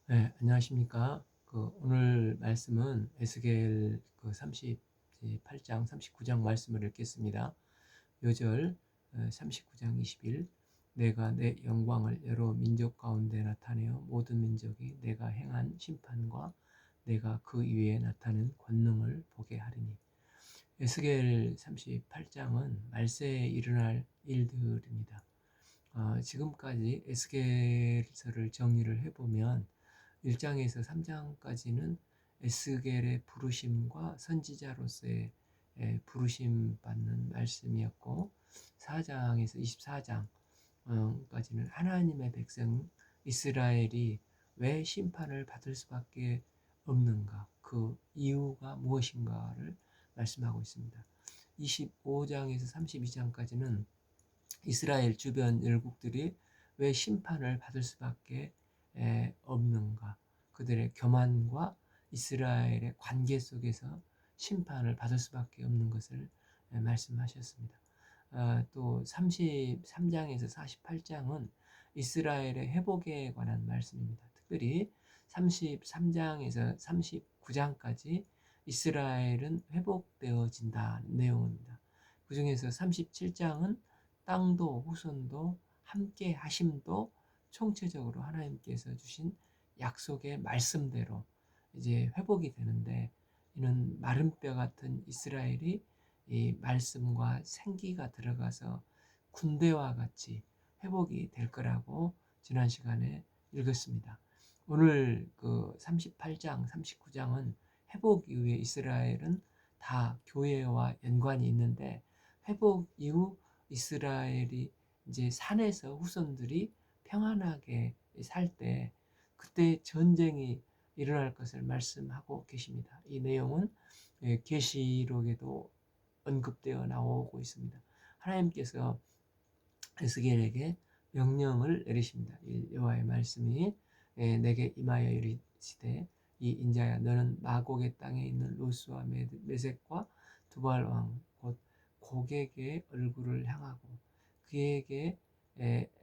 네, 안녕하십니까. 오늘 말씀은 에스겔 38장, 39장 말씀을 읽겠습니다. 요절 39장 20일 내가 내 영광을 여러 민족 가운데 나타내어 모든 민족이 내가 행한 심판과 내가 그 위에 나타낸 권능을 보게 하리니. 에스겔 38장은 말세에 일어날 일들입니다. 지금까지 에스겔서를 정리를 해보면 1장에서 3장까지는 에스겔의 부르심과 선지자로서의 부르심 받는 말씀이었고, 4장에서 24장까지는 하나님의 백성 이스라엘이 왜 심판을 받을 수밖에 없는가, 그 이유가 무엇인가를 말씀하고 있습니다. 25장에서 32장까지는 이스라엘 주변 열국들이 왜 심판을 받을 수밖에 없는가, 그들의 교만과 이스라엘의 관계 속에서 심판을 받을 수밖에 없는 것을 말씀하셨습니다. 또 33장에서 48장은 이스라엘의 회복에 관한 말씀입니다. 특별히 33장에서 39장까지 이스라엘은 회복되어진다는 내용입니다. 그 중에서 37장은 땅도 후손도 함께 하심도 총체적으로 하나님께서 주신 약속의 말씀대로 이제 회복이 되는데, 이는 마른 뼈 같은 이스라엘이 이 말씀과 생기가 들어가서 군대와 같이 회복이 될 거라고 지난 시간에 읽었습니다. 오늘 38장, 39장은 회복 이후에 이스라엘은 다 교회와 연관이 있는데, 회복 이후 이스라엘이 이제 산에서 후손들이 평안하게 살 때, 그때 전쟁이 일어날 것을 말씀하고 계십니다. 이 내용은 계시록에도 언급되어 나오고 있습니다. 하나님께서 에스겔에게 명령을 내리십니다. 여호와의 말씀이 내게 임하여 이르시되, 이 인자야, 너는 마곡의 땅에 있는 로스와 메섹과 두발 왕 곧 고객의 얼굴을 향하고 그에게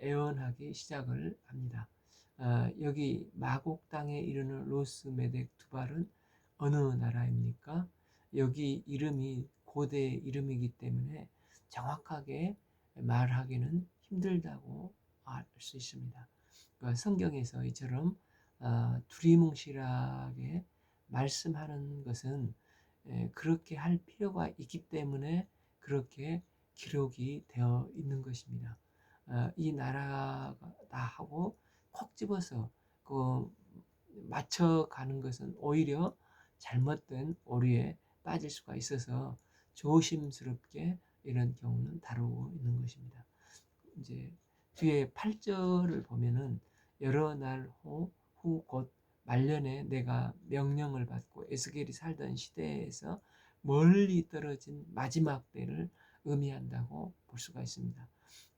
애원하기 시작을 합니다. 여기 마곡 땅에 이르는 로스, 메섹, 두발은 어느 나라입니까? 여기 이름이 고대 이름이기 때문에 정확하게 말하기는 힘들다고 알 수 있습니다. 그러니까 성경에서 이처럼 두리뭉실하게 말씀하는 것은 그렇게 할 필요가 있기 때문에 그렇게 기록이 되어 있는 것입니다. 이 나라다 하고 콕 집어서 맞춰가는 것은 오히려 잘못된 오류에 빠질 수가 있어서 조심스럽게 이런 경우는 다루고 있는 것입니다. 이제 뒤에 8절을 보면은 여러 날 후 곧 말년에 내가 명령을 받고 에스겔이 살던 시대에서 멀리 떨어진 마지막 때를 의미한다고 볼 수가 있습니다.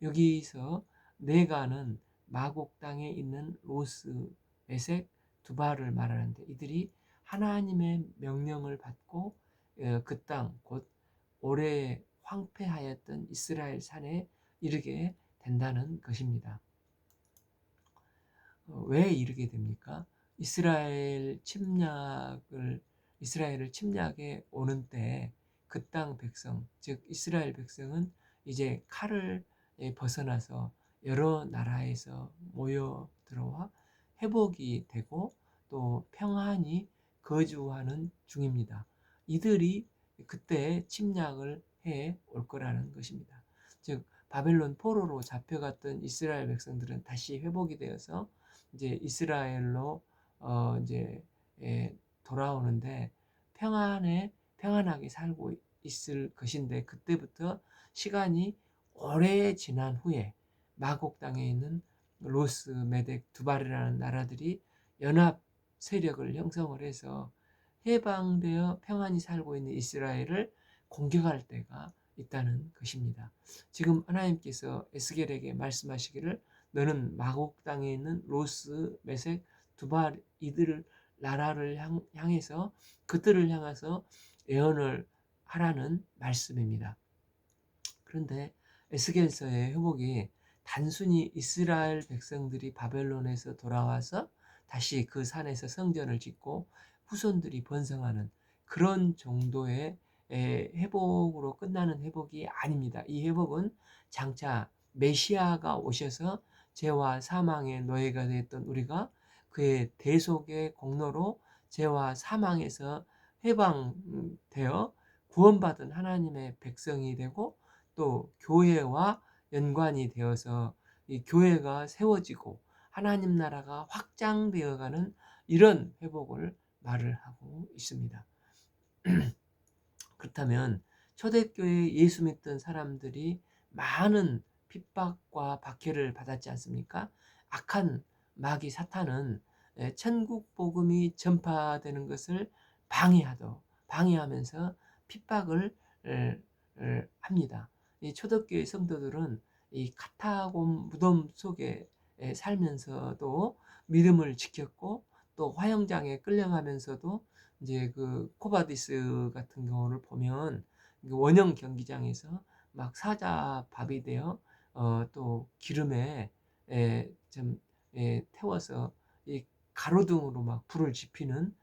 여기서 내가는 마곡 땅에 있는 로스, 메섹, 두발을 말하는데, 이들이 하나님의 명령을 받고 그 땅, 곧 오래 황폐하였던 이스라엘 산에 이르게 된다는 것입니다. 왜 이르게 됩니까? 이스라엘을 침략에 오는 때 그 땅 백성, 즉 이스라엘 백성은 이제 칼을 벗어나서 여러 나라에서 모여 들어와 회복이 되고 또 평안히 거주하는 중입니다. 이들이 그때 침략을 해 올 거라는 것입니다. 즉 바벨론 포로로 잡혀갔던 이스라엘 백성들은 다시 회복이 되어서 이제 이스라엘로 이제 돌아오는데, 평안하게 살고 있을 것인데, 그때부터 시간이 오래 지난 후에 마곡 땅에 있는 로스, 메덱, 두발이라는 나라들이 연합 세력을 형성을 해서 해방되어 평안히 살고 있는 이스라엘을 공격할 때가 있다는 것입니다. 지금 하나님께서 에스겔에게 말씀하시기를, 너는 마곡 땅에 있는 로스, 메섹, 두발 이들 나라를 향해서 그들을 향해서 예언을 하라는 말씀입니다. 그런데 에스겔서의 회복이 단순히 이스라엘 백성들이 바벨론에서 돌아와서 다시 그 산에서 성전을 짓고 후손들이 번성하는 그런 정도의 회복으로 끝나는 회복이 아닙니다. 이 회복은 장차 메시아가 오셔서 죄와 사망의 노예가 되었던 우리가 그의 대속의 공로로 죄와 사망에서 해방되어 구원받은 하나님의 백성이 되고 또 교회와 연관이 되어서 이 교회가 세워지고 하나님 나라가 확장되어가는 이런 회복을 말을 하고 있습니다. 그렇다면 초대교회에 예수 믿던 사람들이 많은 핍박과 박해를 받았지 않습니까? 악한 마귀 사탄은 천국 복음이 전파되는 것을 방해하면서 핍박을 합니다. 이 초대교회 성도들은 이 카타곰 무덤 속에 살면서도 믿음을 지켰고 또 화형장에 끌려가면서도 이제 그 코바디스 같은 경우를 보면 원형 경기장에서 막 사자밥이 되어 또 기름에 좀 태워서 이 가로등으로 막 불을 지피는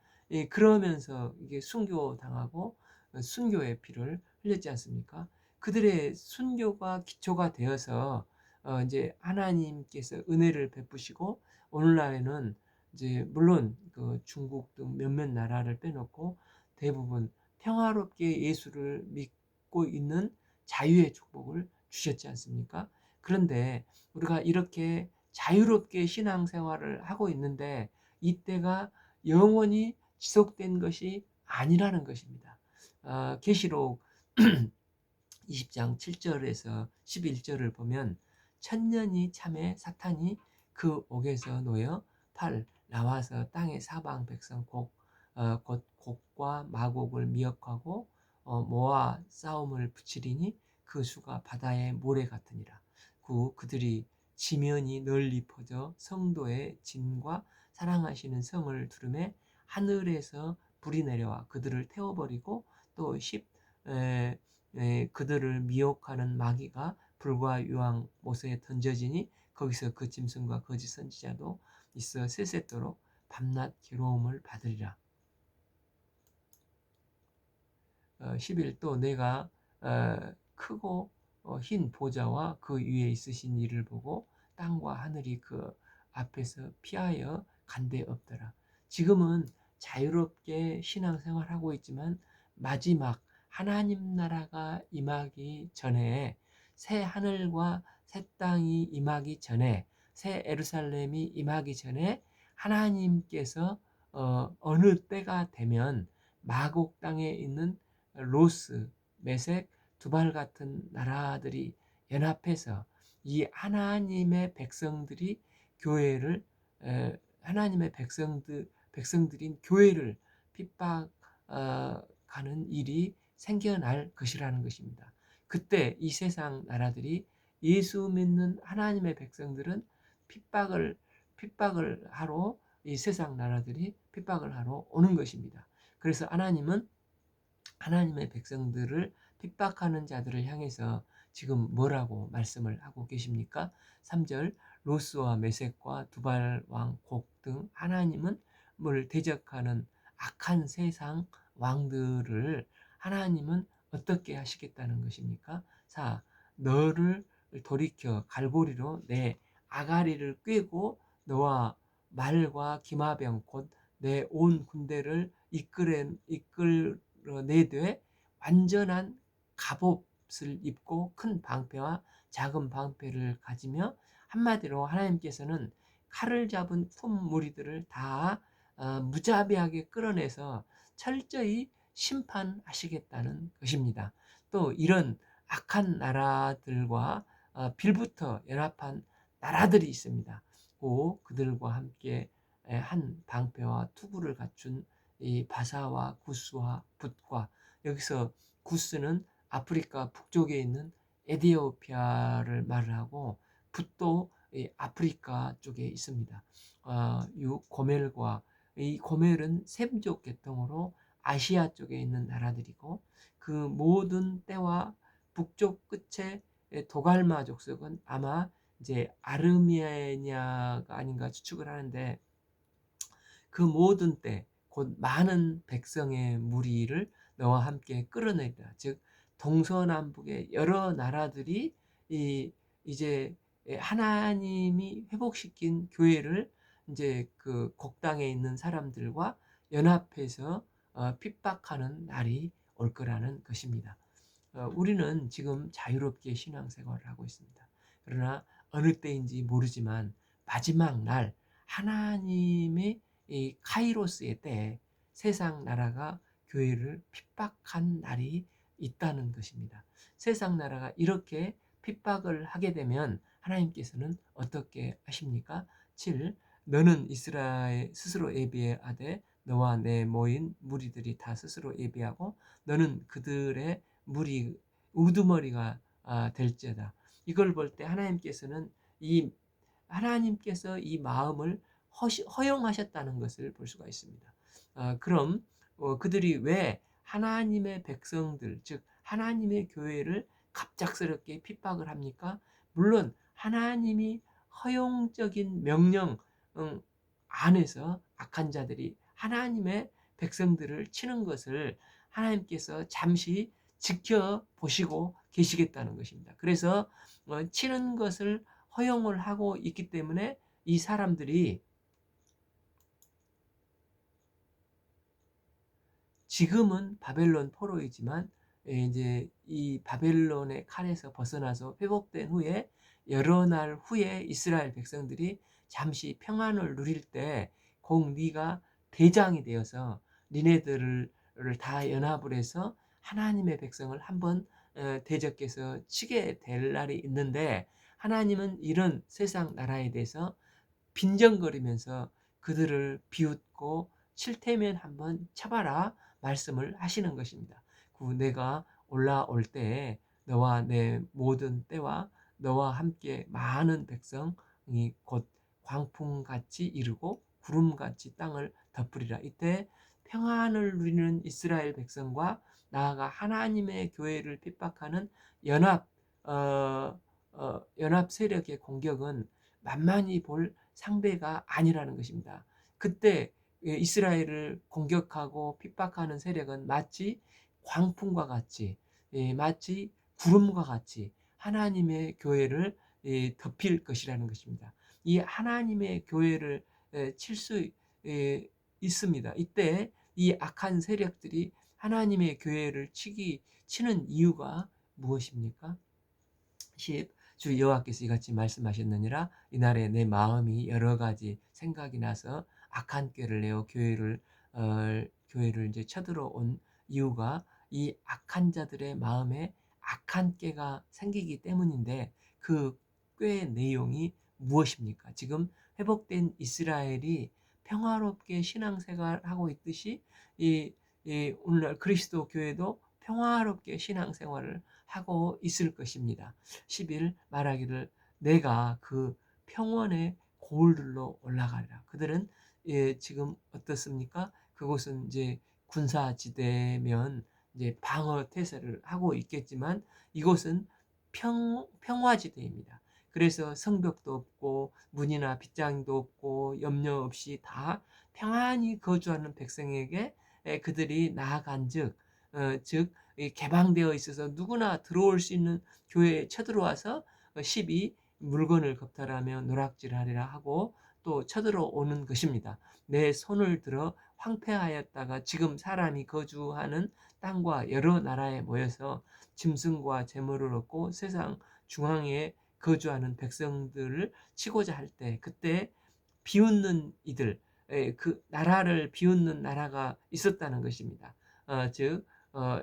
그러면서 이게 순교 당하고 순교의 피를 흘렸지 않습니까? 그들의 순교가 기초가 되어서 이제 하나님께서 은혜를 베푸시고 오늘날에는 이제 물론 그 중국 등 몇몇 나라를 빼놓고 대부분 평화롭게 예수를 믿고 있는 자유의 축복을 주셨지 않습니까? 그런데 우리가 이렇게 자유롭게 신앙생활을 하고 있는데 이때가 영원히 지속된 것이 아니라는 것입니다. 계시록 20장 7절에서 11절을 보면 천년이 참에 사탄이 그 옥에서 놓여 나와서 땅의 사방 백성 곧 곡과 마곡을 미혹하고 모아 싸움을 붙이리니 그 수가 바다의 모래 같으니라. 그들이 지면이 널리 퍼져 성도의 진과 사랑하시는 성을 두름에 하늘에서 불이 내려와 그들을 태워버리고 또 그들을 미혹하는 마귀가 불과 유황 못에 던져지니 거기서 그 짐승과 거짓 선지자도 있어 세세토록 밤낮 괴로움을 받으리라. 11또 내가 크고 흰 보좌와 그 위에 있으신 이를 보고 땅과 하늘이 그 앞에서 피하여 간데 없더라. 지금은 자유롭게 신앙생활하고 있지만 마지막 하나님 나라가 임하기 전에 새 하늘과 새 땅이 임하기 전에 새 에루살렘이 임하기 전에 하나님께서 어느 때가 되면 마곡 땅에 있는 로스, 메색, 두발 같은 나라들이 연합해서 이 하나님의 백성들이 교회를 하나님의 백성들인 교회를 핍박하는 일이 생겨날 것이라는 것입니다. 그때 이 세상 나라들이 예수 믿는 하나님의 백성들은 핍박을 하러 이 세상 나라들이 핍박을 하러 오는 것입니다. 그래서 하나님은 하나님의 백성들을 핍박하는 자들을 향해서 지금 뭐라고 말씀을 하고 계십니까? 3절 로스와 메섹과 두발 왕 곡 등 하나님은 뭘 대적하는 악한 세상 왕들을 하나님은 어떻게 하시겠다는 것입니까? 4. 너를 돌이켜 갈고리로 내 아가리를 꿰고 너와 말과 기마병 곧 내 온 군대를 이끌어내되 완전한 갑옷을 입고 큰 방패와 작은 방패를 가지며 한마디로 하나님께서는 칼을 잡은 품 무리들을 다 무자비하게 끌어내서 철저히 심판하시겠다는 것입니다. 또 이런 악한 나라들과 빌부터 연합한 나라들이 있습니다. 그들과 함께 한 방패와 투구를 갖춘 이 바사와 구스와 붓과 여기서 구스는 아프리카 북쪽에 있는 에디오피아를 말을 하고 붓도 아프리카 쪽에 있습니다. 고멜과 이 고멜은 셈족 계통으로 아시아 쪽에 있는 나라들이고 그 모든 때와 북쪽 끝에 도갈마 족속은 아마 이제 아르메니아가 아닌가 추측을 하는데 그 모든 때 곧 많은 백성의 무리를 너와 함께 끌어내리라. 즉 동서남북의 여러 나라들이 이 이제 하나님이 회복시킨 교회를 이제 그 곡당에 있는 사람들과 연합해서 핍박하는 날이 올 거라는 것입니다. 우리는 지금 자유롭게 신앙생활을 하고 있습니다. 그러나 어느 때인지 모르지만 마지막 날 하나님의 이 카이로스의 때에 세상 나라가 교회를 핍박한 날이 있다는 것입니다. 세상 나라가 이렇게 핍박을 하게 되면 하나님께서는 어떻게 하십니까? 7. 너는 이스라엘 스스로 예비하되 너와 내 모인 무리들이 다 스스로 예비하고 너는 그들의 무리 우두머리가 될지어다. 이걸 볼 때 하나님께서 이 마음을 허용하셨다는 것을 볼 수가 있습니다. 그럼 그들이 왜 하나님의 백성들, 즉 하나님의 교회를 갑작스럽게 핍박을 합니까? 물론 하나님이 허용적인 명령 안에서 악한 자들이 하나님의 백성들을 치는 것을 하나님께서 잠시 지켜보시고 계시겠다는 것입니다. 그래서 치는 것을 허용을 하고 있기 때문에 이 사람들이 지금은 바벨론 포로이지만 이제 이 바벨론의 칼에서 벗어나서 회복된 후에 여러 날 후에 이스라엘 백성들이 잠시 평안을 누릴 때 꼭 네가 대장이 되어서 니네들을 다 연합을 해서 하나님의 백성을 한번 대적해서 치게 될 날이 있는데 하나님은 이런 세상 나라에 대해서 빈정거리면서 그들을 비웃고 칠테면 한번 쳐봐라 말씀을 하시는 것입니다. 내가 올라올 때에 너와 내 모든 때와 너와 함께 많은 백성이 곧 광풍같이 이르고 구름같이 땅을 덮으리라. 이때 평안을 누리는 이스라엘 백성과 나아가 하나님의 교회를 핍박하는 연합 연합 세력의 공격은 만만히 볼 상대가 아니라는 것입니다. 그때 이스라엘을 공격하고 핍박하는 세력은 마치 광풍과 같이 마치 구름과 같이 하나님의 교회를 덮일 것이라는 것입니다. 이 하나님의 교회를 칠 수 있습니다. 이때 이 악한 세력들이 하나님의 교회를 치는 이유가 무엇입니까? 10. 주 여호와께서 이같이 말씀하셨느니라. 이날에 내 마음이 여러 가지 생각이 나서 악한 꾀를 내어 교회를 이제 쳐들어온 이유가 이 악한 자들의 마음에 악한 꾀가 생기기 때문인데 그 꾀의 내용이 무엇입니까? 지금 회복된 이스라엘이 평화롭게 신앙생활하고 있듯이 오늘날 그리스도 교회도 평화롭게 신앙생활을 하고 있을 것입니다. 10일 말하기를 내가 그 평원의 고을들로 올라가리라. 그들은 지금 어떻습니까? 그곳은 이제 군사지대면 이제 방어 태세를 하고 있겠지만 이곳은 평화지대입니다. 그래서 성벽도 없고 문이나 빗장도 없고 염려 없이 다 평안히 거주하는 백성에게 그들이 나아간즉 즉 개방되어 있어서 누구나 들어올 수 있는 교회에 쳐들어와서 12 물건을 겁탈하며 노락질하리라 하고 또 쳐들어오는 것입니다. 내 손을 들어 황폐하였다가 지금 사람이 거주하는 땅과 여러 나라에 모여서 짐승과 재물을 얻고 세상 중앙에 거주하는 백성들을 치고자 할 때 그때 비웃는 이들 그 나라를 비웃는 나라가 있었다는 것입니다. 즉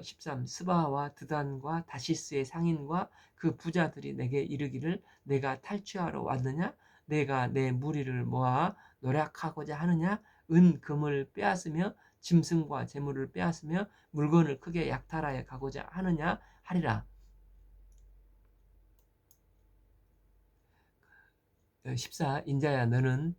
13 스바와 드단과 다시스의 상인과 그 부자들이 내게 이르기를 내가 탈취하러 왔느냐 내가 내 무리를 모아 노략하고자 하느냐 금을 빼앗으며 짐승과 재물을 빼앗으며 물건을 크게 약탈하여 가고자 하느냐 하리라. 14 인자야 너는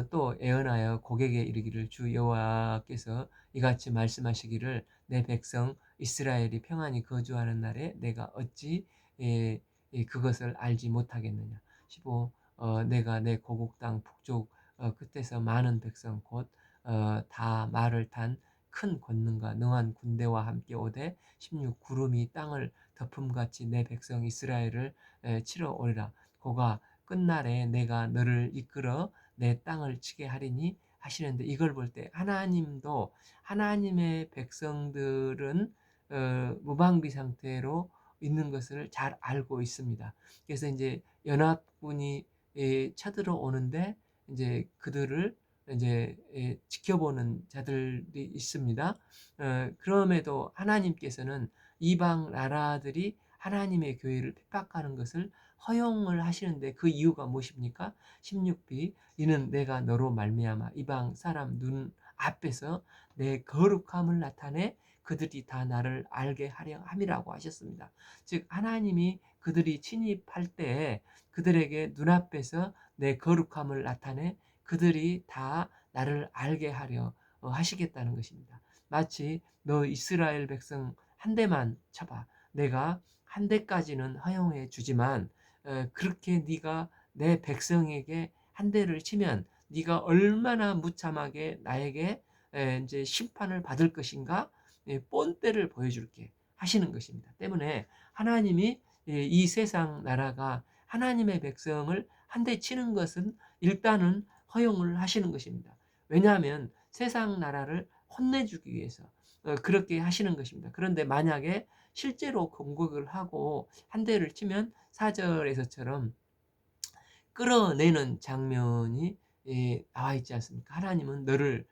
또 애언하여 고객에 이르기를 주 여호와께서 이같이 말씀하시기를 내 백성 이스라엘이 평안히 거주하는 날에 내가 어찌 그것을 알지 못하겠느냐. 15 내가 내 고국 땅 북쪽 끝에서 많은 백성 곧 다 말을 탄 큰 권능과 능한 군대와 함께 오되 16 구름이 땅을 덮음같이 내 백성 이스라엘을 치러 오리라. 그가 끝날에 내가 너를 이끌어 내 땅을 치게 하리니 하시는데, 이걸 볼 때 하나님도 하나님의 백성들은 무방비 상태로 있는 것을 잘 알고 있습니다. 그래서 이제 연합군이 쳐들어오는데 이제 그들을 이제 지켜보는 자들이 있습니다. 그럼에도 하나님께서는 이방 나라들이 하나님의 교회를 핍박하는 것을 허용을 하시는데, 그 이유가 무엇입니까? 16b 이는 내가 너로 말미암아 이방 사람 눈 앞에서 내 거룩함을 나타내 그들이 다 나를 알게 하려 함이라고 하셨습니다. 즉 하나님이 그들이 침입할 때 그들에게 눈앞에서 내 거룩함을 나타내 그들이 다 나를 알게 하려 하시겠다는 것입니다. 마치 너 이스라엘 백성 한 대만 쳐봐. 내가 한 대까지는 허용해 주지만 그렇게 네가 내 백성에게 한 대를 치면 네가 얼마나 무참하게 나에게 이제 심판을 받을 것인가, 본때를 보여줄게 하시는 것입니다. 때문에 하나님이 이 세상 나라가 하나님의 백성을 한 대 치는 것은 일단은 허용을 하시는 것입니다. 왜냐하면 세상 나라를 혼내주기 위해서 그렇게 하시는 것입니다. 그런데 만약에 실제로 공격을 하고 한 대를 치면 4절에서처럼 끌어내는 장면이 나와 있지 않습니까? 하나님은 너를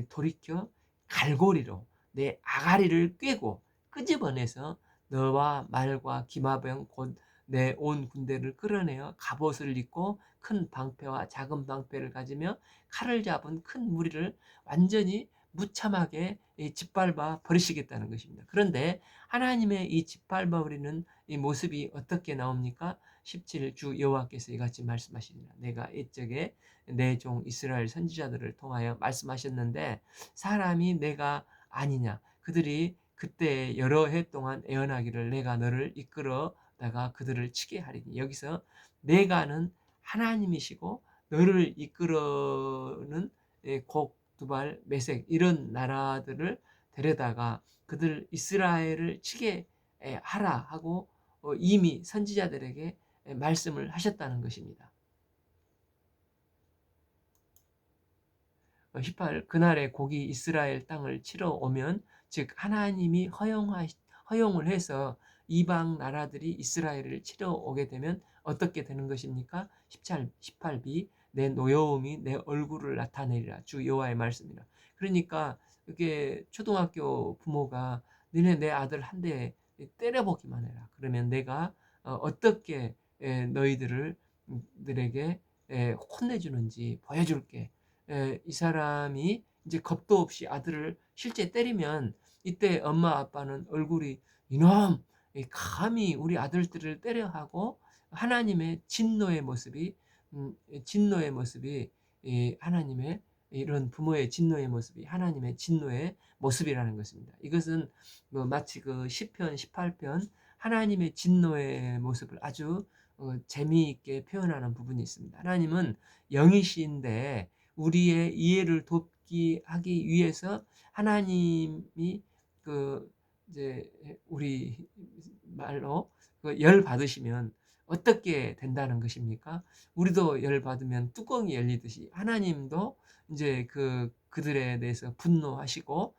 돌이켜 갈고리로 내 아가리를 꿰고 끄집어내서 너와 말과 기마병 곧 내 온 군대를 끌어내어 갑옷을 입고 큰 방패와 작은 방패를 가지며 칼을 잡은 큰 무리를 완전히 무참하게 짓밟아 버리시겠다는 것입니다. 그런데 하나님의 이 짓밟아 버리는 이 모습이 어떻게 나옵니까? 17 주 여호와께서 이같이 말씀하시니라. 내가 이적에 내 종 이스라엘 선지자들을 통하여 말씀하셨는데 사람이 내가 아니냐. 그들이 그때 여러 해 동안 애언하기를 내가 너를 이끌어다가 그들을 치게 하리니. 여기서 내가는 하나님이시고 너를 이끌어는 곡, 두발, 메색 이런 나라들을 데려다가 그들 이스라엘을 치게 하라 하고 이미 선지자들에게 말씀을 하셨다는 것입니다. 18 그날에 곡이 이스라엘 땅을 치러 오면, 즉 하나님이 허용을 해서 이방 나라들이 이스라엘을 치러 오게 되면 어떻게 되는 것입니까? 18b 내 노여움이 내 얼굴을 나타내리라. 주 여호와의 말씀이라. 그러니까 이게 초등학교 부모가 너네 내 아들 한 대 때려보기만 해라. 그러면 내가 어떻게 너희들에게 혼내주는지 보여줄게. 이 사람이 이제 겁도 없이 아들을 실제 때리면 이때 엄마 아빠는 얼굴이 이놈 감히 우리 아들들을 때려 하고 하나님의 진노의 모습이 하나님의 이런 부모의 진노의 모습이 하나님의 진노의 모습이라는 것입니다. 이것은 마치 그 시편 18편 하나님의 진노의 모습을 아주 재미있게 표현하는 부분이 있습니다. 하나님은 영이신데 우리의 이해를 돕기 하기 위해서 하나님이 그 이제 우리 말로 열 받으시면 어떻게 된다는 것입니까? 우리도 열 받으면 뚜껑이 열리듯이 하나님도 이제 그들에 대해서 분노하시고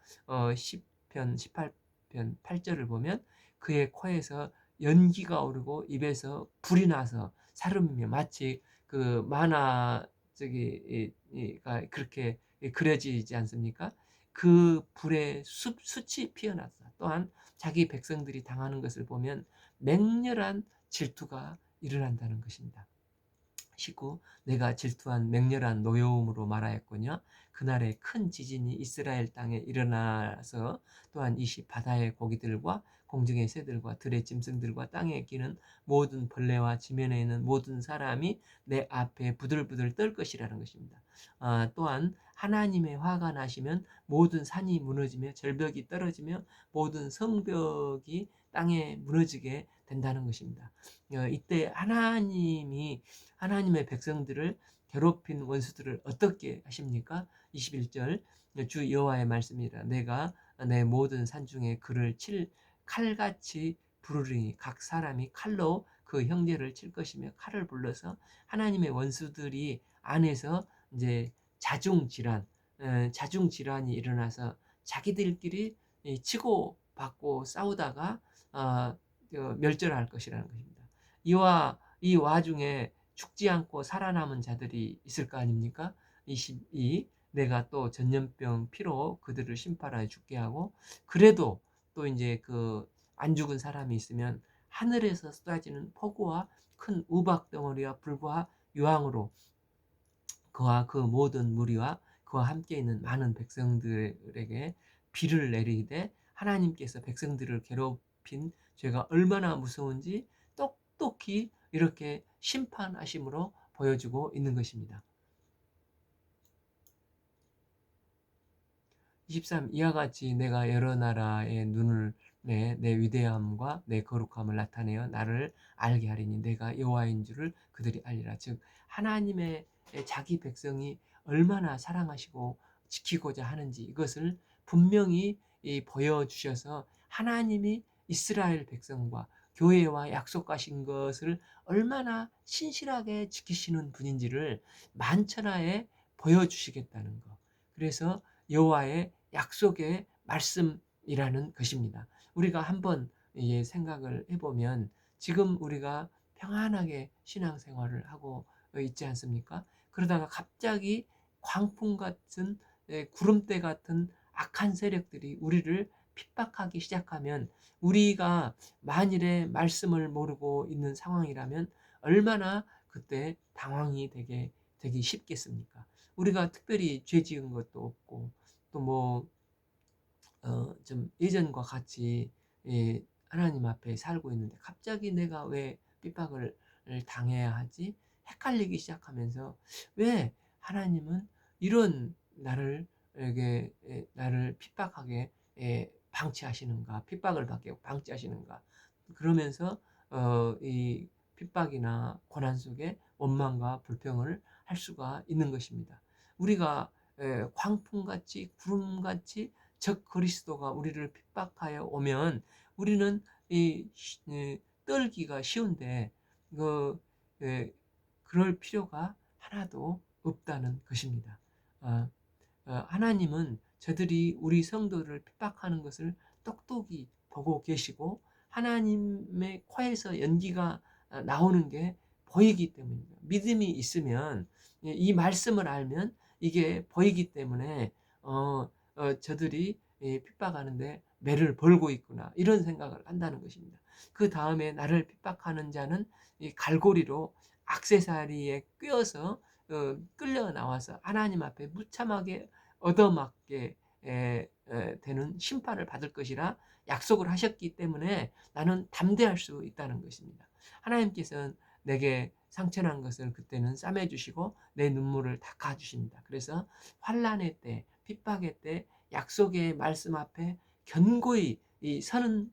시편 18편 8절을 보면 그의 코에서 연기가 오르고 입에서 불이 나서 사름이며, 마치 그 만화 저기가 그렇게 그려지지 않습니까? 그 불에 숯이 피어났어. 또한 자기 백성들이 당하는 것을 보면 맹렬한 질투가 일어난다는 것입니다. 19 내가 질투한 맹렬한 노여움으로 말하였거니와 그날에 큰 지진이 이스라엘 땅에 일어나서 또한 20 바다의 고기들과 공중의 새들과 들의 짐승들과 땅에 기는 모든 벌레와 지면에 있는 모든 사람이 내 앞에 부들부들 떨 것이라는 것입니다. 또한 하나님의 화가 나시면 모든 산이 무너지며 절벽이 떨어지며 모든 성벽이 땅에 무너지게 된다는 것입니다. 이때 하나님이 하나님의 백성들을 괴롭힌 원수들을 어떻게 하십니까? 21절 주 여호와의 말씀이라. 내가 내 모든 산 중에 그를 칠 칼같이 부르리니 각 사람이 칼로 그 형제를 칠 것이며 칼을 불러서 하나님의 원수들이 안에서 이제 자중질환이 일어나서 자기들끼리 치고 받고 싸우다가 멸절할 것이라는 것입니다. 이 와중에 죽지 않고 살아남은 자들이 있을 거 아닙니까? 22 내가 또 전염병 피로 그들을 심판하여 죽게 하고 그래도 또 이제 그 안 죽은 사람이 있으면 하늘에서 쏟아지는 폭우와 큰 우박 덩어리와 불과 유황으로 그와 그 모든 무리와 그와 함께 있는 많은 백성들에게 비를 내리되 하나님께서 백성들을 괴롭힌 죄가 얼마나 무서운지 똑똑히 이렇게 심판하심으로 보여주고 있는 것입니다. 23 이와 같이 내가 여러 나라의 눈을 내 위대함과 내 거룩함을 나타내어 나를 알게 하리니 내가 여호와인 줄을 그들이 알리라. 즉 하나님의 자기 백성이 얼마나 사랑하시고 지키고자 하는지 이것을 분명히 보여주셔서 하나님이 이스라엘 백성과 교회와 약속하신 것을 얼마나 신실하게 지키시는 분인지를 만천하에 보여주시겠다는 것. 그래서 여호와의 약속의 말씀이라는 것입니다. 우리가 한번 생각을 해보면 지금 우리가 평안하게 신앙생활을 하고 있지 않습니까? 그러다가 갑자기 광풍 같은 구름대 같은 악한 세력들이 우리를 핍박하기 시작하면 우리가 만일에 말씀을 모르고 있는 상황이라면 얼마나 그때 당황이 되기 쉽겠습니까? 우리가 특별히 죄 지은 것도 없고 또 좀 예전과 같이 하나님 앞에 살고 있는데 갑자기 내가 왜 핍박을 당해야 하지? 헷갈리기 시작하면서 왜 하나님은 이런 나를 핍박하게 방치하시는가? 핍박을 받게 방치하시는가? 그러면서 이 핍박이나 고난 속에 원망과 불평을 할 수가 있는 것입니다. 우리가 광풍같이 구름같이 적 그리스도가 우리를 핍박하여 오면 우리는 떨기가 쉬운데 그럴 필요가 하나도 없다는 것입니다. 하나님은 저들이 우리 성도를 핍박하는 것을 똑똑히 보고 계시고 하나님의 코에서 연기가 나오는 게 보이기 때문입니다. 믿음이 있으면 이 말씀을 알면 이게 보이기 때문에 저들이 핍박하는데 매를 벌고 있구나 이런 생각을 한다는 것입니다. 그 다음에 나를 핍박하는 자는 이 갈고리로 액세서리에 꿰어서 끌려 나와서 하나님 앞에 무참하게 얻어맞게 되는 심판을 받을 것이라 약속을 하셨기 때문에 나는 담대할 수 있다는 것입니다. 하나님께서는 내게 상처난 것을 그때는 싸매주시고 내 눈물을 닦아주십니다. 그래서 환난의 때, 핍박의 때 약속의 말씀 앞에 견고히 서는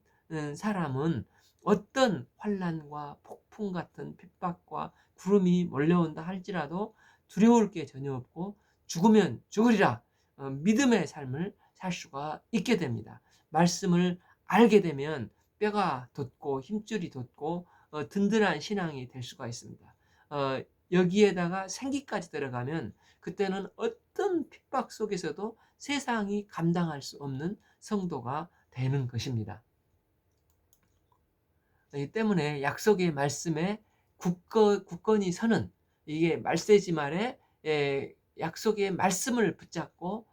사람은 어떤 환난과 폭풍 같은 핍박과 구름이 몰려온다 할지라도 두려울 게 전혀 없고 죽으면 죽으리라 믿음의 삶을 살 수가 있게 됩니다. 말씀을 알게 되면 뼈가 돋고 힘줄이 돋고 든든한 신앙이 될 수가 있습니다. 여기에다가 생기까지 들어가면 그때는 어떤 핍박 속에서도 세상이 감당할 수 없는 성도가 되는 것입니다. 이 때문에 약속의 말씀에 굳건히 서는 이게 말세지 말에 약속의 말씀을 붙잡고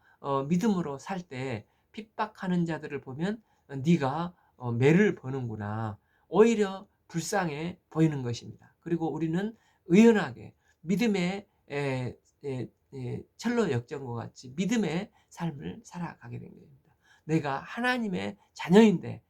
믿음으로 살 때 핍박하는 자들을 보면 네가 매를 버는구나 오히려 불쌍해 보이는 것입니다. 그리고 우리는 의연하게 믿음의 철로 역정과 같이 믿음의 삶을 살아가게 된 겁니다. 내가 하나님의 자녀인데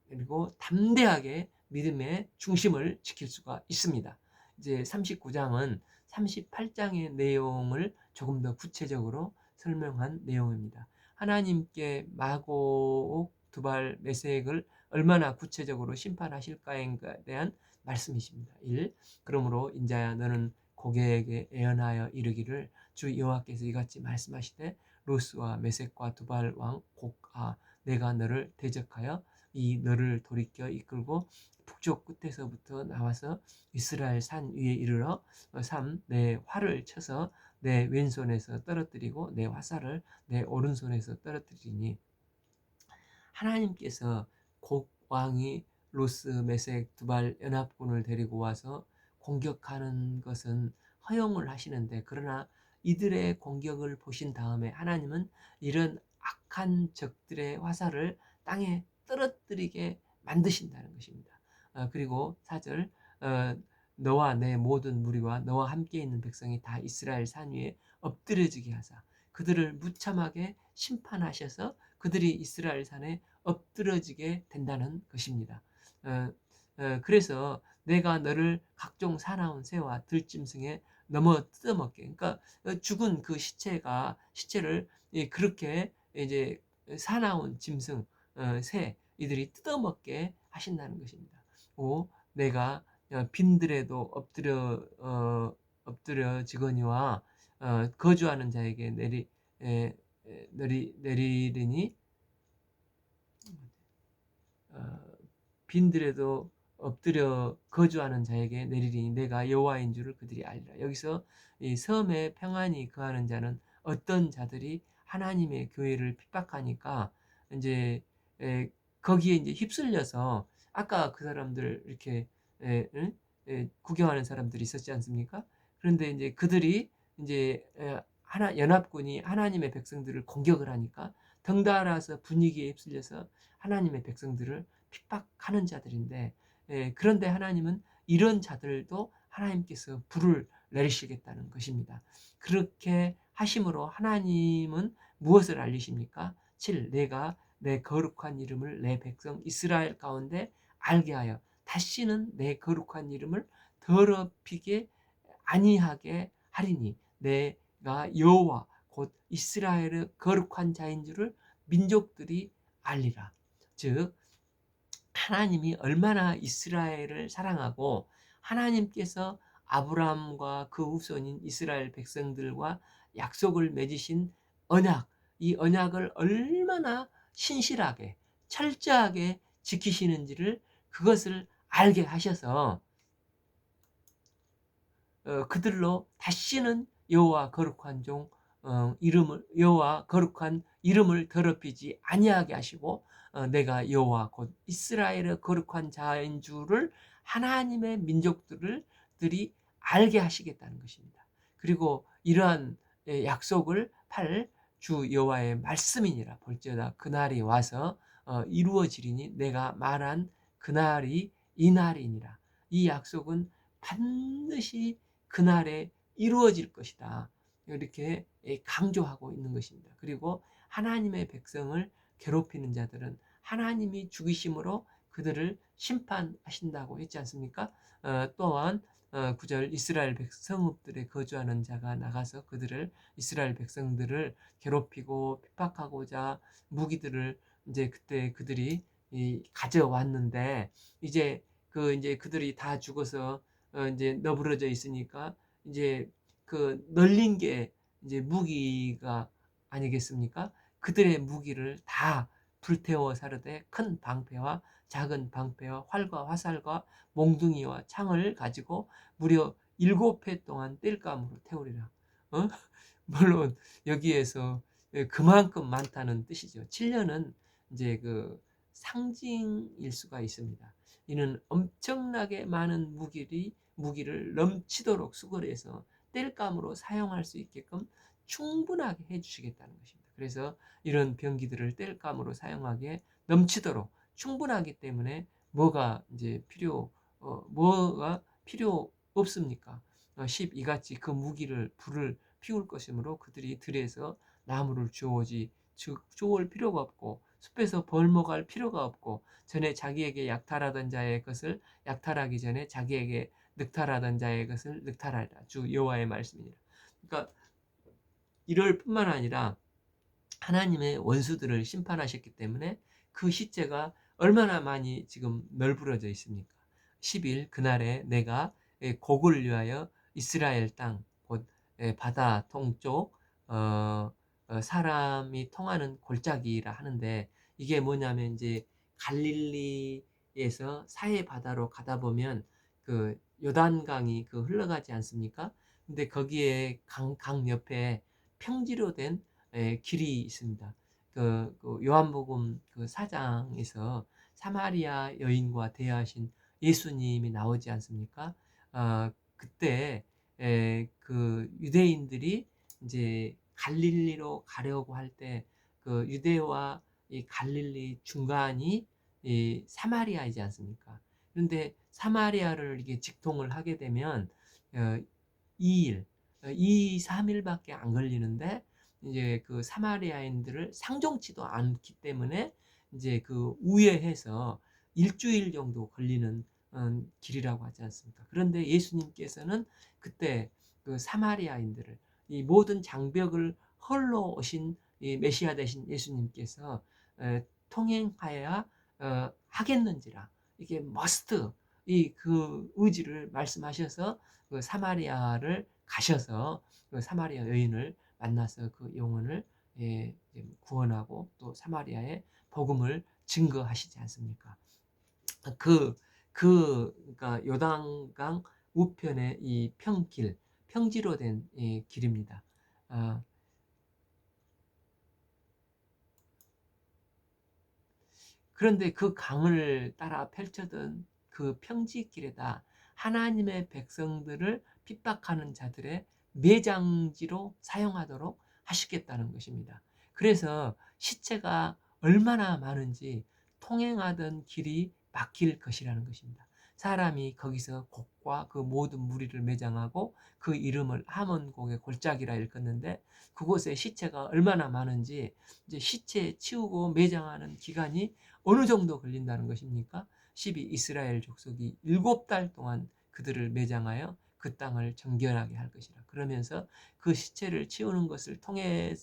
그리고 담대하게 믿음의 중심을 지킬 수가 있습니다. 이제 39장은 38장의 내용을 조금 더 구체적으로 설명한 내용입니다. 하나님께 마고옥 두발 메섹을 얼마나 구체적으로 심판하실까에 대한 말씀이십니다. 1. 그러므로 인자야 너는 고개에게 예언하여 이르기를 주 여호와께서 이같이 말씀하시되 로스와 메섹과 두발 왕 곡아 내가 너를 대적하여 이 너를 돌이켜 이끌고 북쪽 끝에서부터 나와서 이스라엘 산 위에 이르러 내 활을 쳐서 내 왼손에서 떨어뜨리고 내 화살을 내 오른손에서 떨어뜨리니 하나님께서 곡 왕이 로스, 메섹, 두발 연합군을 데리고 와서 공격하는 것은 허용을 하시는데 그러나 이들의 공격을 보신 다음에 하나님은 이런 악한 적들의 화살을 땅에 떨어뜨리게 만드신다는 것입니다. 그리고 4절 너와 내 모든 무리와 너와 함께 있는 백성이 다 이스라엘 산 위에 엎드려지게 하사 그들을 무참하게 심판하셔서 그들이 이스라엘 산에 엎드러지게 된다는 것입니다. 그래서 내가 너를 각종 사나운 새와 들짐승에 넘어 뜯어먹게. 그러니까 죽은 그 시체를 그렇게 이제 사나운 짐승, 새 이들이 뜯어먹게 하신다는 것입니다. 내가 빈들에도 엎드려지거니와 거주하는 자에게 내리리니 빈들에도 엎드려 거주하는 자에게 내리리니 내가 여호와인 줄을 그들이 알리라. 여기서 이 섬에 평안히 거하는 자는 어떤 자들이 하나님의 교회를 핍박하니까 이제 거기에 이제 휩쓸려서 아까 그 사람들 이렇게 구경하는 사람들이 있었지 않습니까? 그런데 이제 그들이 이제 연합군이 하나님의 백성들을 공격을 하니까 덩달아서 분위기에 휩쓸려서 하나님의 백성들을 핍박하는 자들인데 그런데 하나님은 이런 자들도 하나님께서 불을 내리시겠다는 것입니다. 그렇게 하심으로 하나님은 무엇을 알리십니까? 7. 내가 내 거룩한 이름을 내 백성 이스라엘 가운데 알게 하여 다시는 내 거룩한 이름을 더럽히게 아니하게 하리니 내가 여호와 곧 이스라엘의 거룩한 자인 줄을 민족들이 알리라. 즉 하나님이 얼마나 이스라엘을 사랑하고 하나님께서 아브라함과 그 후손인 이스라엘 백성들과 약속을 맺으신 언약, 이 언약을 얼마나 신실하게 철저하게 지키시는지를 그것을 알게 하셔서 그들로 다시는 여호와 거룩한 종 여호와 거룩한 이름을 더럽히지 아니하게 하시고 내가 여호와 곧 이스라엘의 거룩한 자인 줄을 하나님의 민족들이 알게 하시겠다는 것입니다. 그리고 이러한 약속을 팔 주 여호와의 말씀이니라. 볼지어다 그날이 와서 이루어지리니 내가 말한 그날이 이날이니라. 이 약속은 반드시 그날에 이루어질 것이다. 이렇게 강조하고 있는 것입니다. 그리고 하나님의 백성을 괴롭히는 자들은 하나님이 죽이심으로 그들을 심판하신다고 했지 않습니까? 또한 9절 이스라엘 성읍들에 거주하는 자가 나가서 그들을 이스라엘 백성들을 괴롭히고 핍박하고자 무기들을 이제 그때 그들이 가져왔는데 이제 그들이 다 죽어서 이제 너부러져 있으니까 이제 그 널린 게 이제 무기가 아니겠습니까? 그들의 무기를 다 불태워 사르되 큰 방패와 작은 방패와 활과 화살과 몽둥이와 창을 가지고 무려 7회 동안 땔감으로 태우리라. 물론 여기에서 그만큼 많다는 뜻이죠. 7년은 이제 그 상징일 수가 있습니다. 이는 엄청나게 많은 무기를 넘치도록 수거해서 땔감으로 사용할 수 있게끔 충분하게 해주시겠다는 것입니다. 그래서 이런 병기들을 땔감으로 사용하기에 넘치도록 충분하기 때문에 뭐가 필요 없습니까? 10 이같이 그 무기를 불을 피울 것이므로 그들이 들에서 나무를 주워오지 주워올 필요가 없고 숲에서 벌목할 필요가 없고 전에 자기에게 약탈하던 자의 것을 약탈하기 전에 자기에게 늑탈하던 자의 것을 늑탈하리라. 주 여호와의 말씀이니라. 그러니까 이럴 뿐만 아니라 하나님의 원수들을 심판하셨기 때문에 그 시체가 얼마나 많이 지금 널브러져 있습니까? 10일 그날에 내가 곡을 위하여 이스라엘 땅, 곧 바다 동쪽 사람이 통하는 골짜기라 하는데, 이게 뭐냐면 이제 갈릴리에서 사해 바다로 가다 보면 그 요단강이 그 흘러가지 않습니까? 근데 거기에 강 옆에 평지로 된 길이 있습니다. 그 요한복음 그 4장에서 사마리아 여인과 대화하신 예수님이 나오지 않습니까? 그때 그 유대인들이 이제 갈릴리로 가려고 할 때 그 유대와 이 갈릴리 중간이 이 사마리아이지 않습니까? 그런데 사마리아를 이게 직통을 하게 되면 2일, 2, 3일밖에 안 걸리는데, 이제 그 사마리아인들을 상종치도 않기 때문에 이제 그 우회해서 일주일 정도 걸리는 길이라고 하지 않습니까? 그런데 예수님께서는 그때 그 사마리아인들을, 이 모든 장벽을 헐러 오신 이 메시아 되신 예수님께서 통행하여야 하겠는지라, 이게 머스트, 이 그 의지를 말씀하셔서 그 사마리아를 가셔서 그 사마리아 여인을 만나서 그 영혼을 구원하고 또 사마리아에 복음을 증거하시지 않습니까? 그, 그러니까 요단강 우편의 이 평길, 평지로 된 이 길입니다. 그런데 그 강을 따라 펼쳐던 그 평지길에다 하나님의 백성들을 핍박하는 자들의 매장지로 사용하도록 하시겠다는 것입니다. 그래서 시체가 얼마나 많은지 통행하던 길이 막힐 것이라는 것입니다. 사람이 거기서 곡과 그 모든 무리를 매장하고 그 이름을 하몬곡의 골짜기라 일컫는데, 그곳에 시체가 얼마나 많은지 이제 시체 치우고 매장하는 기간이 어느 정도 걸린다는 것입니까? 12 이스라엘 족속이 7달 동안 그들을 매장하여 그 땅을 정결하게 할 것이라. 그러면서 그 시체를 치우는 것을 통해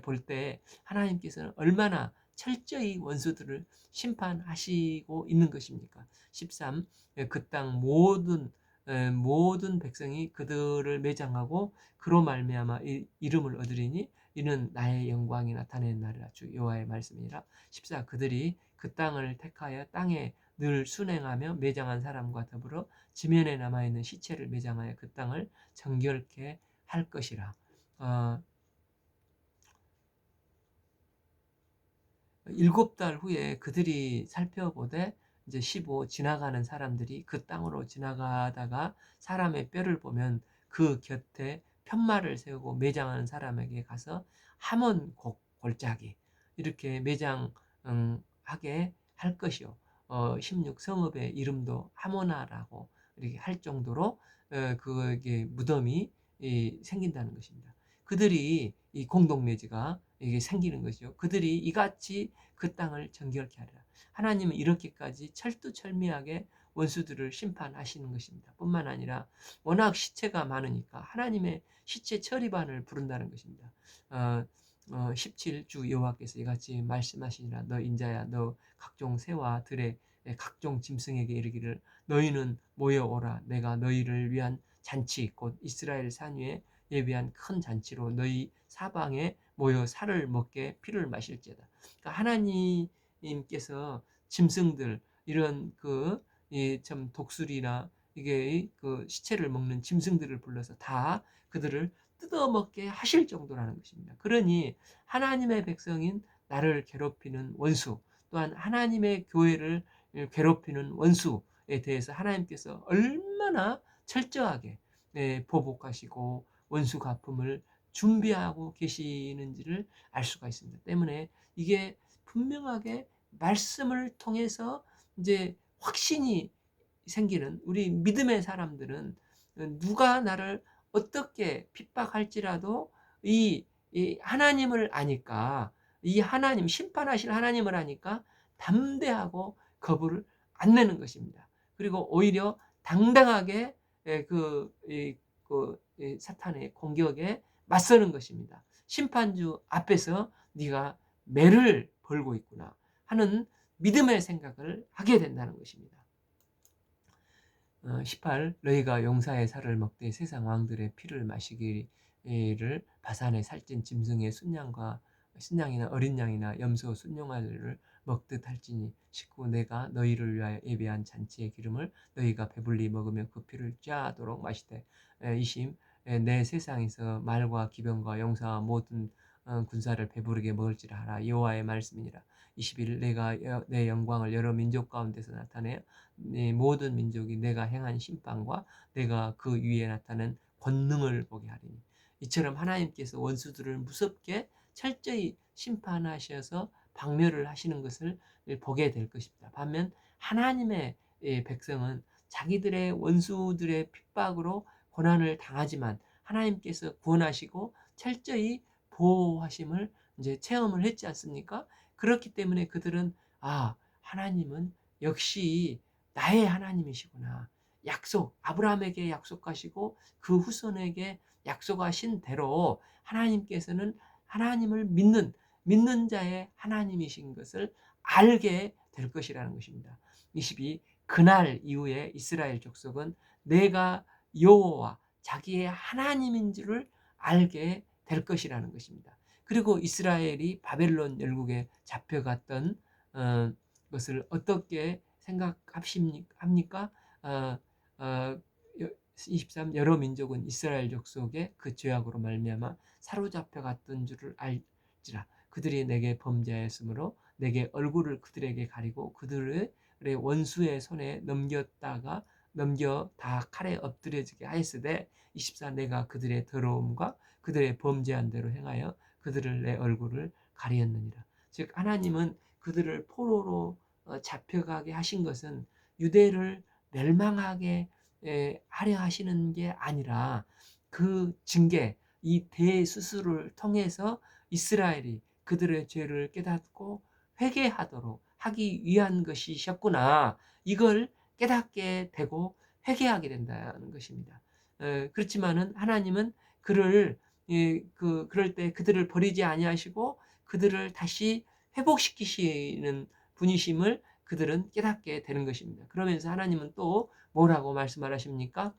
볼 때 하나님께서는 얼마나 철저히 원수들을 심판하시고 있는 것입니까? 13 그 땅 모든 백성이 그들을 매장하고 그로 말미암아 이름을 얻으리니 이는 나의 영광이 나타낸 날이라. 주 여호와의 말씀이라. 14 그들이 그 땅을 택하여 땅에 늘 순행하며 매장한 사람과 더불어 지면에 남아있는 시체를 매장하여 그 땅을 정결케 할 것이라. 7달 후에 그들이 살펴보되, 이제 15 지나가는 사람들이 그 땅으로 지나가다가 사람의 뼈를 보면 그 곁에 편말을 세우고 매장하는 사람에게 가서 하몬 골짜기 이렇게 매장하게 할 것이요. 16 성읍의 이름도 하모나라고 이렇게 할 정도로 그게 무덤이 생긴다는 것입니다. 그들이 이 공동묘지가 이게 생기는 것이요. 그들이 이같이 그 땅을 정결케 하리라. 하나님은 이렇게까지 철두철미하게 원수들을 심판하시는 것입니다. 뿐만 아니라 워낙 시체가 많으니까 하나님의 시체 처리반을 부른다는 것입니다. 17주 여호와께서 이같이 말씀하시니라. 너 인자야, 너 각종 새와 들의 각종 짐승에게 이르기를 너희는 모여오라. 내가 너희를 위한 잔치 곧 이스라엘 산 위에 예비한 큰 잔치로 너희 사방에 모여 살을 먹게 피를 마실지어다. 그러니까 하나님께서 짐승들 이런 참 독수리나 이게 그 시체를 먹는 짐승들을 불러서 다 그들을 뜯어먹게 하실 정도라는 것입니다. 그러니 하나님의 백성인 나를 괴롭히는 원수, 또한 하나님의 교회를 괴롭히는 원수에 대해서 하나님께서 얼마나 철저하게 보복하시고 원수 갚음을 준비하고 계시는지를 알 수가 있습니다. 때문에 이게 분명하게 말씀을 통해서 이제 확신이 생기는 우리 믿음의 사람들은 누가 나를 어떻게 핍박할지라도 이 하나님을 아니까, 이 하나님 심판하실 하나님을 아니까 담대하고 겁을 안 내는 것입니다. 그리고 오히려 당당하게 사탄의 공격에 맞서는 것입니다. 심판주 앞에서 네가 매를 벌고 있구나 하는 믿음의 생각을 하게 된다는 것입니다. 18 너희가 용사의 살을 먹되 세상 왕들의 피를 마시기를 바산에 살찐 짐승의 순양이나 어린 양이나 염소 순종아를 먹듯 할지니 19 내가 너희를 위하여 예배한 잔치의 기름을 너희가 배불리 먹으며 그 피를 쫙도록 마시되 20 내 세상에서 말과 기병과 용사와 모든 군사를 배부르게 먹을지라 하라 여호와의 말씀이니라. 21 내가 내 영광을 여러 민족 가운데서 나타내어 네 모든 민족이 내가 행한 심판과 내가 그 위에 나타낸 권능을 보게 하리니. 이처럼 하나님께서 원수들을 무섭게 철저히 심판하셔서 박멸을 하시는 것을 보게 될 것입니다. 반면 하나님의 백성은 자기들의 원수들의 핍박으로 고난을 당하지만 하나님께서 구원하시고 철저히 보호하심을 이제 체험을 했지 않습니까? 그렇기 때문에 그들은 하나님은 역시 나의 하나님이시구나. 약속, 아브라함에게 약속하시고 그 후손에게 약속하신 대로 하나님께서는 하나님을 믿는 자의 하나님이신 것을 알게 될 것이라는 것입니다. 22 그날 이후에 이스라엘 족속은 내가 여호와 자기의 하나님인 줄을 알게 될 것이라는 것입니다. 그리고 이스라엘이 바벨론 열국에 잡혀갔던 것을 어떻게 생각합니까? 23 여러 민족은 이스라엘 족속의 그 죄악으로 말미암아 사로잡혀 갔던 줄을 알지라. 그들이 내게 범죄하였으므로 내게 얼굴을 그들에게 가리고 그들의 원수의 손에 넘겨 다 칼에 엎드려지게 하였으되 24 내가 그들의 더러움과 그들의 범죄한 대로 행하여 그들을 내 얼굴을 가리었느니라. 즉 하나님은 그들을 포로로 잡혀가게 하신 것은 유대를 멸망하게 하려 하시는 게 아니라 그 징계, 이 대수술을 통해서 이스라엘이 그들의 죄를 깨닫고 회개하도록 하기 위한 것이셨구나. 이걸 깨닫게 되고 회개하게 된다는 것입니다. 그렇지만은 하나님은 그럴 때 그들을 버리지 아니하시고 그들을 다시 회복시키시는 분이심을 그들은 깨닫게 되는 것입니다. 그러면서 하나님은 또 뭐라고 말씀하십니까?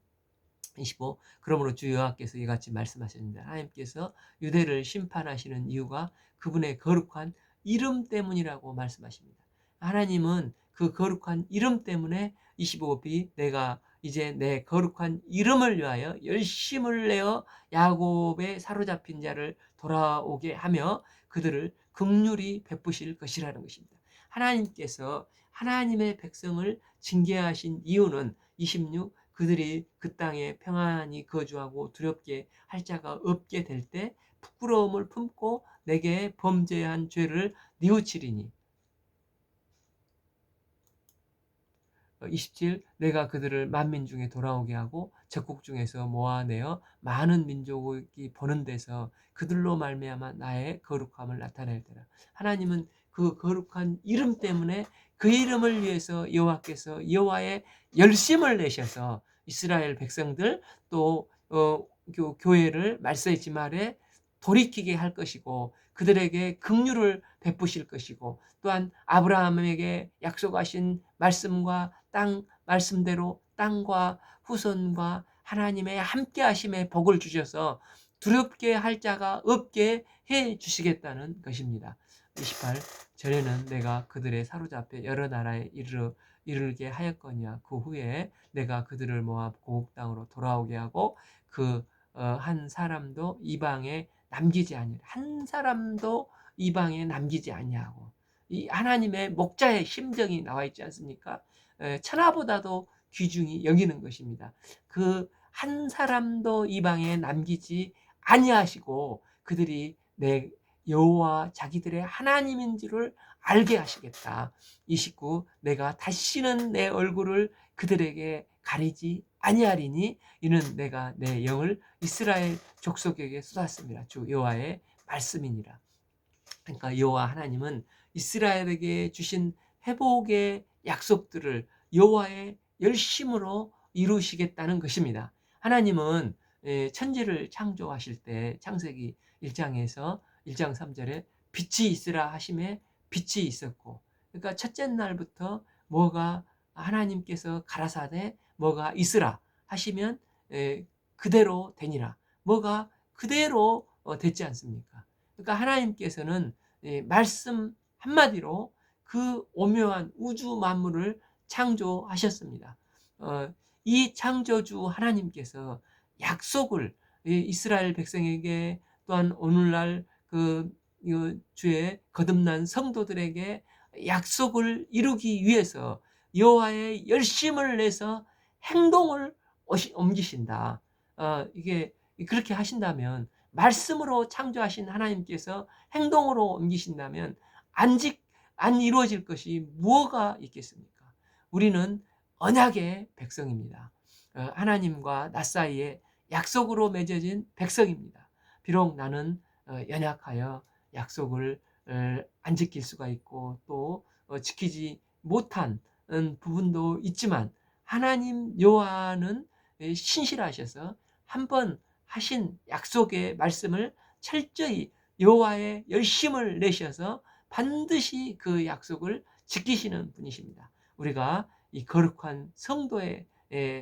25 그러므로 주 여호와께서 이같이 말씀하셨습니다. 하나님께서 유대를 심판하시는 이유가 그분의 거룩한 이름 때문이라고 말씀하십니다. 하나님은 그 거룩한 이름 때문에 25b 내가 이제 내 거룩한 이름을 위하여 열심을 내어 야곱의 사로잡힌 자를 돌아오게 하며 그들을 긍휼히 베푸실 것이라는 것입니다. 하나님께서 하나님의 백성을 징계하신 이유는 26 그들이 그 땅에 평안히 거주하고 두렵게 할 자가 없게 될 때 부끄러움을 품고 내게 범죄한 죄를 뉘우치리니. 27 내가 그들을 만민 중에 돌아오게 하고 적국 중에서 모아내어 많은 민족이 보는 데서 그들로 말미암아 나의 거룩함을 나타낼 때라. 하나님은 그 거룩한 이름 때문에 그 이름을 위해서 여호와께서 여호와의 열심을 내셔서 이스라엘 백성들 또 교회를 말세지 말에 돌이키게 할 것이고 그들에게 긍휼을 베푸실 것이고 또한 아브라함에게 약속하신 말씀과 땅 말씀대로 땅과 후손과 하나님의 함께 하심의 복을 주셔서 두렵게 할 자가 없게 해 주시겠다는 것입니다. 28 전에는 내가 그들의 사로잡혀 여러 나라에 이르게 하였거니와 그 후에 내가 그들을 모아 고국 땅으로 돌아오게 하고 그 한 사람도 이방에 남기지 아니하라. 한 사람도 이방에 남기지 아니하고 이 하나님의 목자의 심정이 나와 있지 않습니까? 천하보다도 귀중히 여기는 것입니다. 그 한 사람도 이방에 남기지 아니하시고 그들이 내 여호와 자기들의 하나님인 줄을 알게 하시겠다. 29 내가 다시는 내 얼굴을 그들에게 가리지 아니하리니 이는 내가 내 영을 이스라엘 족속에게 쏟았습니다. 주 여호와의 말씀이니라. 그러니까 여호와 하나님은 이스라엘에게 주신 회복의 약속들을 여호와의 열심으로 이루시겠다는 것입니다. 하나님은 천지를 창조하실 때 창세기 1장에서 1장 3절에 빛이 있으라 하심에 빛이 있었고 그러니까 첫째 날부터 뭐가 하나님께서 가라사대 뭐가 있으라 하시면 그대로 되니라. 뭐가 그대로 됐지 않습니까? 그러니까 하나님께서는 말씀 한마디로 그 오묘한 우주 만물을 창조하셨습니다. 이 창조주 하나님께서 약속을 이스라엘 백성에게, 또한 오늘날 그 주의 거듭난 성도들에게 약속을 이루기 위해서 여호와의 열심을 내서 행동을 옮기신다. 이게 그렇게 하신다면, 말씀으로 창조하신 하나님께서 행동으로 옮기신다면 안 이루어질 것이 무엇가 있겠습니까? 우리는 언약의 백성입니다. 하나님과 나 사이에 약속으로 맺어진 백성입니다. 비록 나는 연약하여 약속을 안 지킬 수가 있고, 또 지키지 못한 부분도 있지만, 하나님 여호와는 신실하셔서 한번 하신 약속의 말씀을 철저히 여호와의 열심을 내셔서 반드시 그 약속을 지키시는 분이십니다. 우리가 이 거룩한 성도의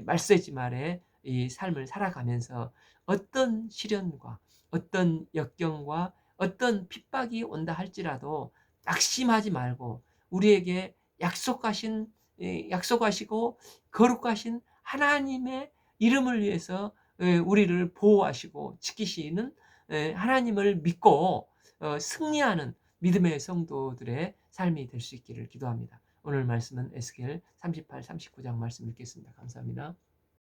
말세지 말에 이 삶을 살아가면서 어떤 시련과 어떤 역경과 어떤 핍박이 온다 할지라도 낙심하지 말고, 우리에게 약속하시고 거룩하신 하나님의 이름을 위해서 우리를 보호하시고 지키시는 하나님을 믿고 승리하는 믿음의 성도들의 삶이 될 수 있기를 기도합니다. 오늘 말씀은 에스겔 38, 39장 말씀 읽겠습니다. 감사합니다.